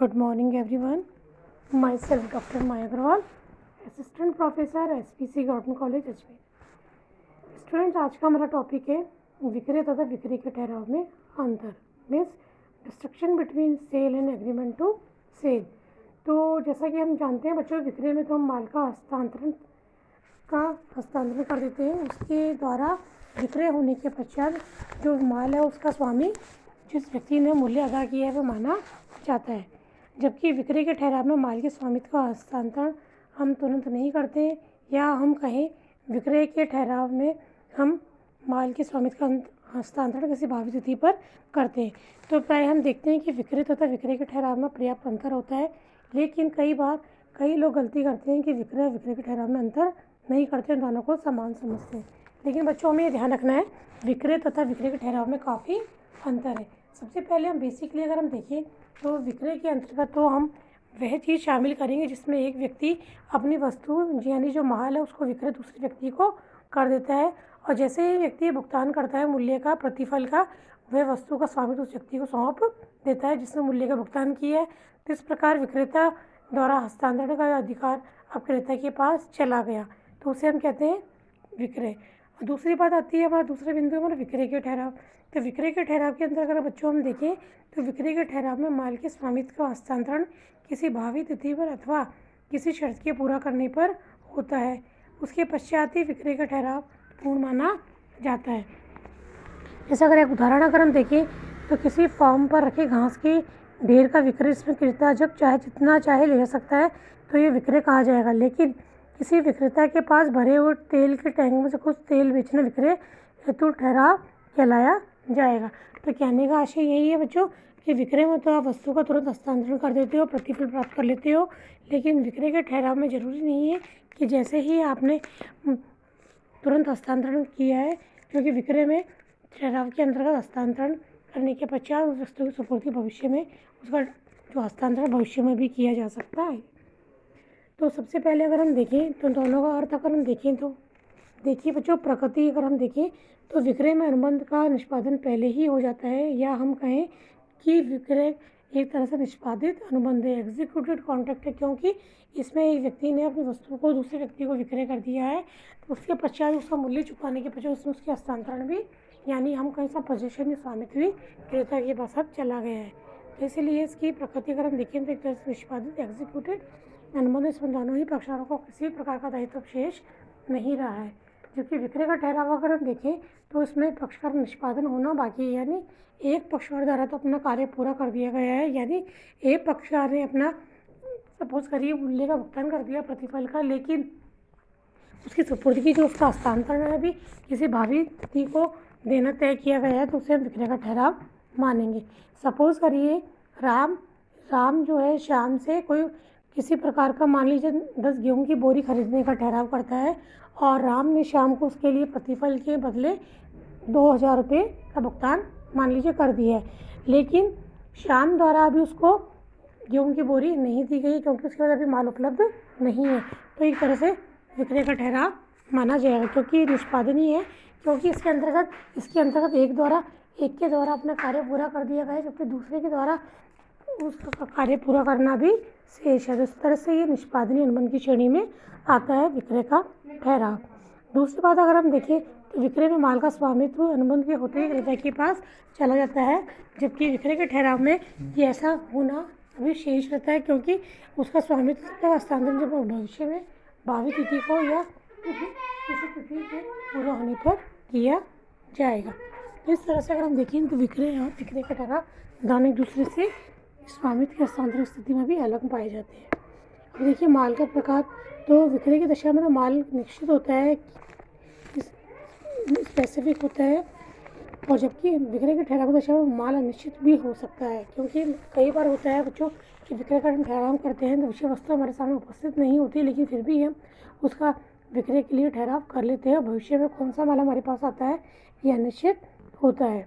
Good morning everyone. Myself Dr. Maya Agarwal, Assistant Professor SPC Gordon College Ajmer. Students, आज का हमारा topic है विक्रय तथा विक्रय के ठहराव में अंतर, means distinction between sale and agreement to sale. तो जैसा कि हम जानते हैं बच्चों, विक्रय में तो हम माल का हस्तांतरण कर देते हैं. उसके द्वारा विक्रय होने के पश्चात जो माल है उसका स्वामी जिस व्यक्ति ने मूल्य अदा किया है वो माना जाता है. जबकि विक्रय के ठहराव में माल के स्वामित्व का हस्तांतरण हम तुरंत नहीं करते, या हम कहें विक्रय के ठहराव में हम माल के स्वामित्व का हस्तांतरण किसी भावी तिथि पर करते हैं. तो प्राय हम देखते हैं कि विक्रय तथा विक्रय के ठहराव में पर्याप्त अंतर होता है, लेकिन कई बार कई लोग गलती करते हैं कि विक्रय और विक्रय के ठहराव में अंतर नहीं करते, दोनों को समान समझते हैं. लेकिन बच्चों, हमें ये ध्यान रखना है विक्रय तथा विक्रय के ठहराव में काफ़ी अंतर है. सबसे पहले हम बेसिकली अगर हम देखें तो विक्रय के अंतर्गत तो हम वह चीज़ शामिल करेंगे जिसमें एक व्यक्ति अपनी वस्तु यानी जो माल है उसको विक्रय दूसरे व्यक्ति को कर देता है, और जैसे ही व्यक्ति भुगतान करता है मूल्य का, प्रतिफल का, वह वस्तु का स्वामित्व उस व्यक्ति को सौंप देता है जिसने मूल्य का भुगतान किया है. तो इस प्रकार विक्रेता द्वारा हस्तांतरण का अधिकार अब क्रेता के पास चला गया, तो उसे हम कहते हैं विक्रय. दूसरी बात आती है हमारा दूसरे बिंदु हमारा विक्रय के ठहराव. तो विक्रय के ठहराव के अंदर अगर बच्चों हम देखें तो विक्रय के ठहराव में माल के स्वामित्व का हस्तांतरण किसी भावी तिथि पर अथवा किसी शर्त के पूरा करने पर होता है. उसके पश्चात ही विक्रय का ठहराव पूर्ण माना जाता है. जैसे अगर एक उदाहरण अगर हम देखें तो किसी फार्म पर रखे घास के ढेर का विक्रय इसमें क्रेता जब चाहे जितना चाहे ले सकता है तो ये विक्रय कहा जाएगा. लेकिन किसी विक्रेता के पास भरे हुए तेल के टैंक में से कुछ तेल बेचना विक्रय हेतु ठहराव कहलाया जाएगा. तो कहने का आशय यही है बच्चों कि विक्रय में तो आप वस्तु का तुरंत हस्तांतरण कर देते हो, प्रतिफल प्राप्त कर लेते हो, लेकिन विक्रय के ठहराव में ज़रूरी नहीं है कि जैसे ही आपने तुरंत हस्तांतरण किया है, क्योंकि विक्रय में ठहराव के अंतर्गत हस्तांतरण करने के पश्चात उस वस्तु की सुपूर्ति भविष्य में उसका जो हस्तांतरण भविष्य में भी किया जा सकता है. तो सबसे पहले अगर हम देखें तो दोनों का अर्थ अगर हम देखें तो देखिए बच्चों, प्रकृति अगर हम देखें तो विक्रय में अनुबंध का निष्पादन पहले ही हो जाता है, या हम कहें कि विक्रय एक तरह से निष्पादित अनुबंध है, एग्जीक्यूटेड कॉन्ट्रैक्ट है, क्योंकि इसमें एक व्यक्ति ने अपनी वस्तु को दूसरे व्यक्ति को विक्रय कर दिया है. तो उसके पश्चात उसका मूल्य चुकाने के पश्चात उसमें उसके हस्तांतरण भी, यानी हम कहीं सा पोजीशन या स्वामित्व भी क्रेता के पास अब चला गया है. तो इसलिए इसकी प्रकृति अगर हम देखें तो एक तरह से निष्पादित एग्जीक्यूटेड अनुबंध, इसमें दोनों ही पक्षकारों को किसी प्रकार का दायित्व शेष नहीं रहा है. जबकि विक्रय का ठहराव अगर हम देखें तो इसमें पक्षकार निष्पादन होना बाकी है, यानी एक पक्षकार द्वारा तो अपना कार्य पूरा कर दिया गया है, यानी एक पक्षकार ने अपना सपोज करिए मूल्य का भुगतान कर दिया प्रतिफल का, लेकिन उसकी सुपुर्दगी जो उसका हस्तांतरण है भी किसी भावी तिथि को देना तय किया गया है, तो उसे हम विक्रय का ठहराव मानेंगे. सपोज करिए राम जो है श्याम से कोई किसी प्रकार का मान लीजिए 10 गेहूँ की बोरी खरीदने का ठहराव करता है, और राम ने श्याम को उसके लिए प्रतिफल के बदले 2000 रुपये का भुगतान मान लीजिए कर दिया है, लेकिन श्याम द्वारा अभी उसको गेहूँ की बोरी नहीं दी गई क्योंकि उसके बाद अभी माल उपलब्ध नहीं है. तो एक तरह से विक्रय का ठहराव माना जाएगा, क्योंकि निष्पादन ही है, क्योंकि इसके अंतर्गत एक के द्वारा अपना कार्य पूरा कर दिया गया है, जबकि दूसरे के द्वारा उसका कार्य पूरा करना भी शेष है. इस तरह से ये निष्पादनीय अनुबंध की श्रेणी में आता है विक्रय का ठहराव. दूसरी बात अगर हम देखें तो विक्रय में माल का स्वामित्व अनुबंध के होते ही क्रेता के पास चला जाता है, जबकि विक्रय के ठहराव में ये ऐसा होना अभी शेष रहता है, क्योंकि उसका स्वामित्व का हस्तांतरण जब भविष्य में भावी तिथि को या किसी तिथि के पूरा होने पर किया जाएगा. इस तरह से अगर हम देखें तो विक्रय और विक्रय का ठहराव दोनों एक दूसरे से स्वामित्व के हस्तांतरण स्थिति में भी अलग पाए जाते हैं. अब देखिए माल का प्रकार, तो विक्रय की दशा में तो माल निश्चित होता है, स्पेसिफिक होता है, और जबकि विक्रय के ठहराव की दशा में माल अनिश्चित भी हो सकता है, क्योंकि कई बार होता है बच्चों कि विक्रय का ठहराव करते हैं तो विषय वस्तु हमारे सामने उपस्थित नहीं होती, लेकिन फिर भी हम उसका विक्रय के लिए ठहराव कर लेते हैं. भविष्य में कौन सा माल हमारे पास आता है ये अनिश्चित होता है.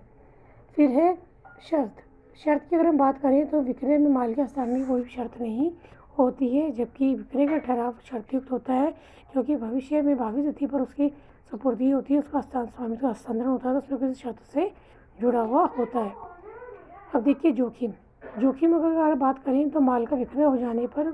फिर है शर्त की अगर हम बात करें तो विक्रय में माल के हस्तांतरण की कोई भी शर्त नहीं होती है, जबकि विक्रय का ठहराव शर्तयुक्त होता है, क्योंकि भविष्य में भावी तिथि पर उसकी सुपुर्दी होती है, उसका स्वामित्व का हस्तांतरण होता है, तो उसमें किसी शर्त से जुड़ा हुआ होता है. अब देखिए जोखिम. जोखिम अगर बात करें तो माल का विक्रय हो जाने पर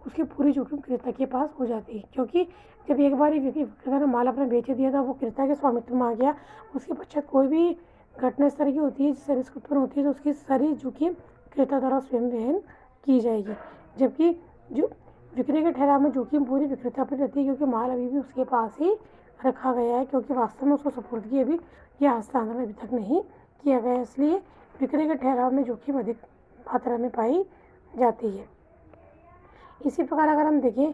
उसकी पूरी जोखिम क्रेता के पास हो जाती है, क्योंकि जब एक बार विक्रेता ने माल अपना बेच दिया था, वो क्रेता के स्वामित्व में आ गया। उसके पश्चात कोई भी घटना इस तरह की होती है जिससे रिस्क उत्पन्न होती है, तो उसकी सारी जोखिम क्रेता द्वारा स्वयं वहन की जाएगी। जबकि जो विक्रय के ठहराव में जोखिम पूरी विक्रेता पर रहती है, क्योंकि माल अभी भी उसके पास ही रखा गया है, क्योंकि वास्तव में उसको सुपुर्दगी अभी या हस्तांतरण अभी तक नहीं किया गया है। इसलिए विक्रय के ठहराव में जोखिम अधिक मात्रा में पाई जाती है। इसी प्रकार अगर हम देखें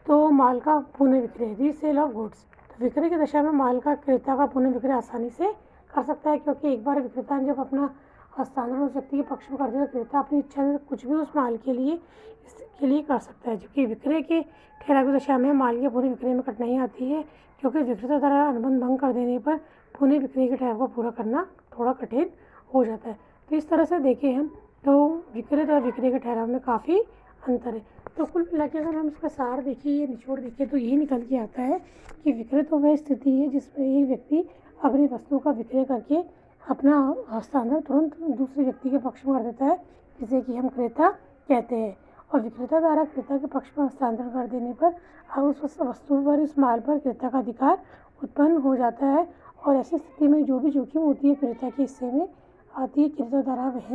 तो माल का पुनः विक्रय, रीसेल ऑफ गुड्स। तो विक्रय की दशा में माल का क्रेता का पुनः विक्रय आसानी से कर सकता है, क्योंकि एक बार विक्रेता ने जब अपना हस्तांतरण उस व्यक्ति के पक्ष में कर दिया, तो क्रेता अपनी इच्छा से कुछ भी उस माल के लिए कर सकता है। जबकि विक्रय के ठहराव की दशा में माल के पुनः विक्रय में कठिनाई आती है, क्योंकि विक्रेता द्वारा अनुबंध भंग कर देने पर पुनः विक्रय के ठहराव को पूरा करना थोड़ा कठिन हो जाता है। तो इस तरह से देखें हम तो विक्रय और विक्रय के ठहराव में काफ़ी अंतर है। तो कुल मिला के अगर हम इसका सार देखें, ये निचोड़ देखें, तो यही निकल के आता है कि विक्रय तो वह स्थिति है जिसमें एक व्यक्ति अपनी वस्तु का विक्रय करके अपना हस्तांतरण तुरंत दूसरे व्यक्ति के पक्ष में कर देता है, जिसे कि हम क्रेता कहते हैं। और विक्रेता द्वारा क्रेता के पक्ष में हस्तांतरण कर देने पर अब उस वस्तु पर, इस माल पर क्रेता का अधिकार उत्पन्न हो जाता है। और ऐसी स्थिति में जो भी जोखिम होती है क्रेता के हिस्से में आती है, क्रेता द्वारा वह